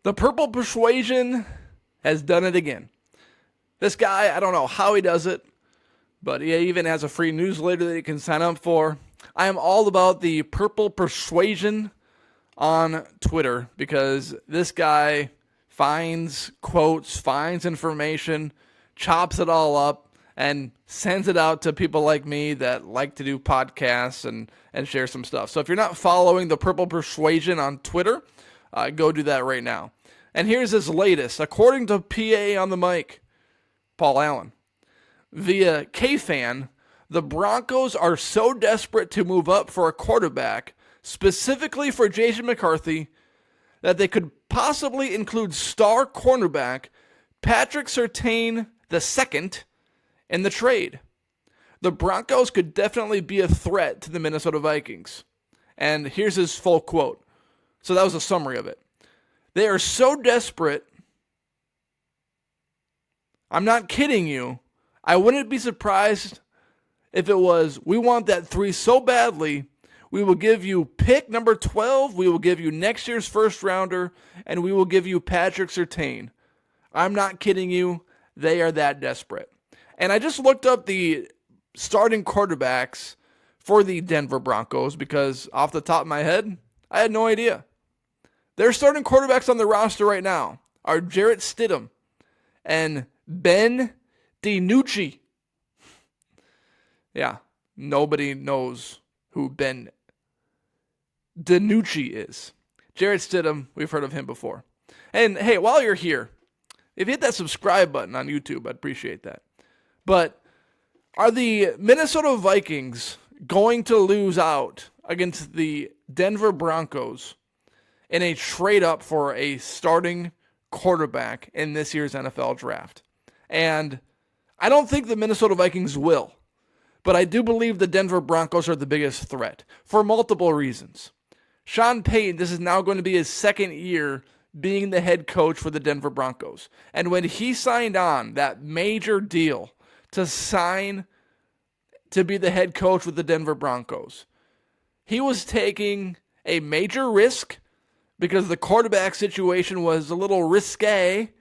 The Purple Persuasion has done it again. This guy, I don't know how he does it, but he even has a free newsletter that you can sign up for. I am all about the Purple Persuasion on Twitter because this guy finds quotes, finds information, chops it all up, and sends it out to people like me that like to do podcasts and share some stuff. So if you're not following the Purple Persuasion on Twitter, go do that right now. And here's his latest. According to PA on the mic, Paul Allen, via KFan, the Broncos are so desperate to move up for a quarterback, specifically for Jason McCarthy, that they could possibly include star cornerback Patrick Surtain II in the trade. The Broncos could definitely be a threat to the Minnesota Vikings. And here's his full quote. So that was a summary of it. They are so desperate. I'm not kidding you. I wouldn't be surprised if it was, we want that 3 so badly, we will give you pick number 12, we will give you next year's first rounder, and we will give you Patrick Surtain. I'm not kidding you. They are that desperate. And I just looked up the starting quarterbacks for the Denver Broncos because off the top of my head, I had no idea. Their starting quarterbacks on the roster right now are Jarrett Stidham and Ben DiNucci. Yeah, nobody knows who Ben DiNucci is. Jarrett Stidham, we've heard of him before. And hey, while you're here, if you hit that subscribe button on YouTube, I'd appreciate that. But are the Minnesota Vikings going to lose out against the Denver Broncos in a trade up for a starting quarterback in this year's NFL draft? And I don't think the Minnesota Vikings will, but I do believe the Denver Broncos are the biggest threat for multiple reasons. Sean Payton, this is now going to be his second year being the head coach for the Denver Broncos. And when he signed on that major deal to sign to be the head coach with the Denver Broncos, he was taking a major risk because the quarterback situation was a little risque.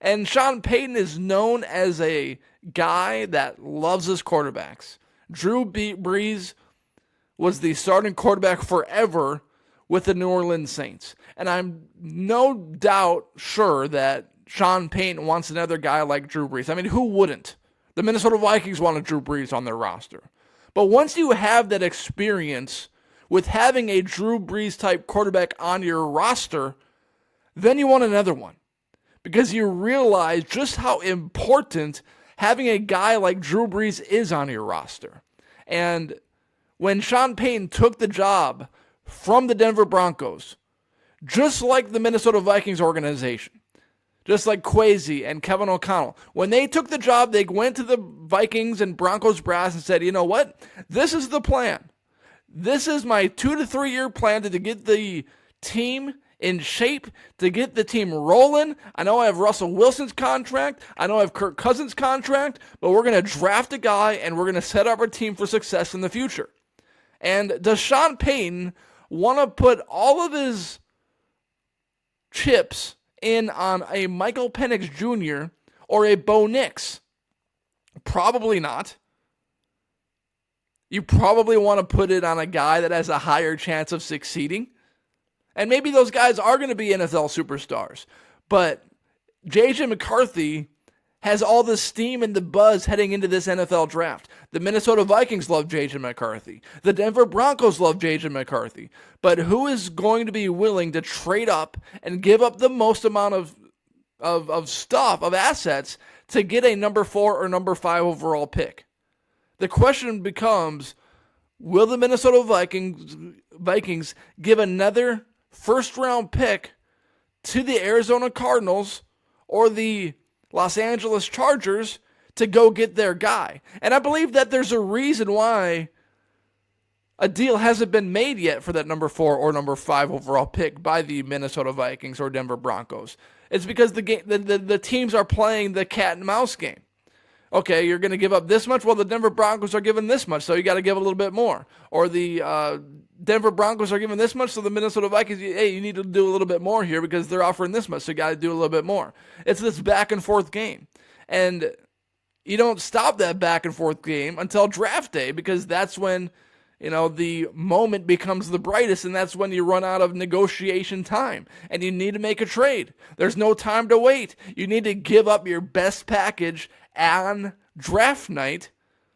And Sean Payton is known as a guy that loves his quarterbacks. Drew Brees was the starting quarterback forever with the New Orleans Saints. And I'm no doubt sure that Sean Payton wants another guy like Drew Brees. I mean, who wouldn't? The Minnesota Vikings wanted Drew Brees on their roster. But once you have that experience with having a Drew Brees type quarterback on your roster, then you want another one. Because you realize just how important having a guy like Drew Brees is on your roster. And when Sean Payton took the job from the Denver Broncos, just like the Minnesota Vikings organization, just like Kwesi and Kevin O'Connell, when they took the job, they went to the Vikings and Broncos brass and said, you know what? This is the plan. This is my 2 to 3 year plan to get the team in shape, to get the team rolling. I know I have Russell Wilson's contract. I know I have Kirk Cousins' contract, but we're going to draft a guy and we're going to set up our team for success in the future. And does Sean Payton want to put all of his chips in on a Michael Penix Jr. or a Bo Nix? Probably not. You probably want to put it on a guy that has a higher chance of succeeding. And maybe those guys are going to be NFL superstars. But J.J. McCarthy has all the steam and the buzz heading into this NFL draft. The Minnesota Vikings love J.J. McCarthy. The Denver Broncos love J.J. McCarthy. But who is going to be willing to trade up and give up the most amount of stuff, of assets, to get a number 4 or number 5 overall pick? The question becomes, will the Minnesota Vikings give another first-round pick to the Arizona Cardinals or the Los Angeles Chargers to go get their guy? And I believe that there's a reason why a deal hasn't been made yet for that number 4 or number 5 overall pick by the Minnesota Vikings or Denver Broncos. It's because the teams are playing the cat and mouse game. Okay, you're going to give up this much? Well, the Denver Broncos are giving this much, so you got to give a little bit more. Or the Denver Broncos are giving this much, so the Minnesota Vikings, hey, you need to do a little bit more here because they're offering this much, so you got to do a little bit more. It's this back and forth game. And you don't stop that back and forth game until draft day because that's when, the moment becomes the brightest, and that's when you run out of negotiation time and you need to make a trade. There's no time to wait. You need to give up your best package on draft night,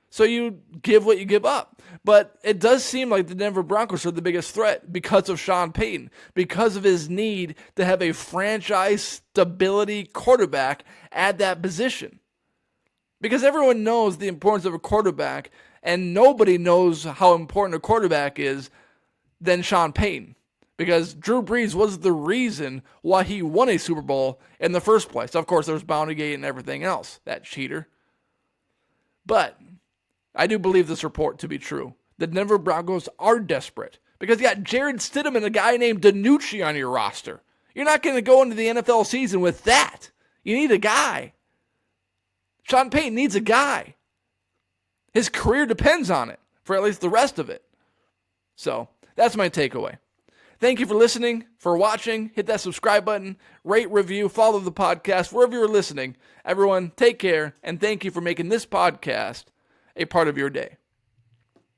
so you give what you give up. But it does seem like the Denver Broncos are the biggest threat because of Sean Payton, because of his need to have a franchise stability quarterback at that position. Because everyone knows the importance of a quarterback, and nobody knows how important a quarterback is than Sean Payton. Because Drew Brees was the reason why he won a Super Bowl in the first place. Of course, there's Bountygate and everything else, that cheater. But I do believe this report to be true. The Denver Broncos are desperate because you got Jared Stidham and a guy named DiNucci on your roster. You're not going to go into the NFL season with that. You need a guy. Sean Payton needs a guy. His career depends on it for at least the rest of it. So that's my takeaway. Thank you for listening, for watching. Hit that subscribe button, rate, review, follow the podcast wherever you're listening. Everyone, take care, and thank you for making this podcast a part of your day.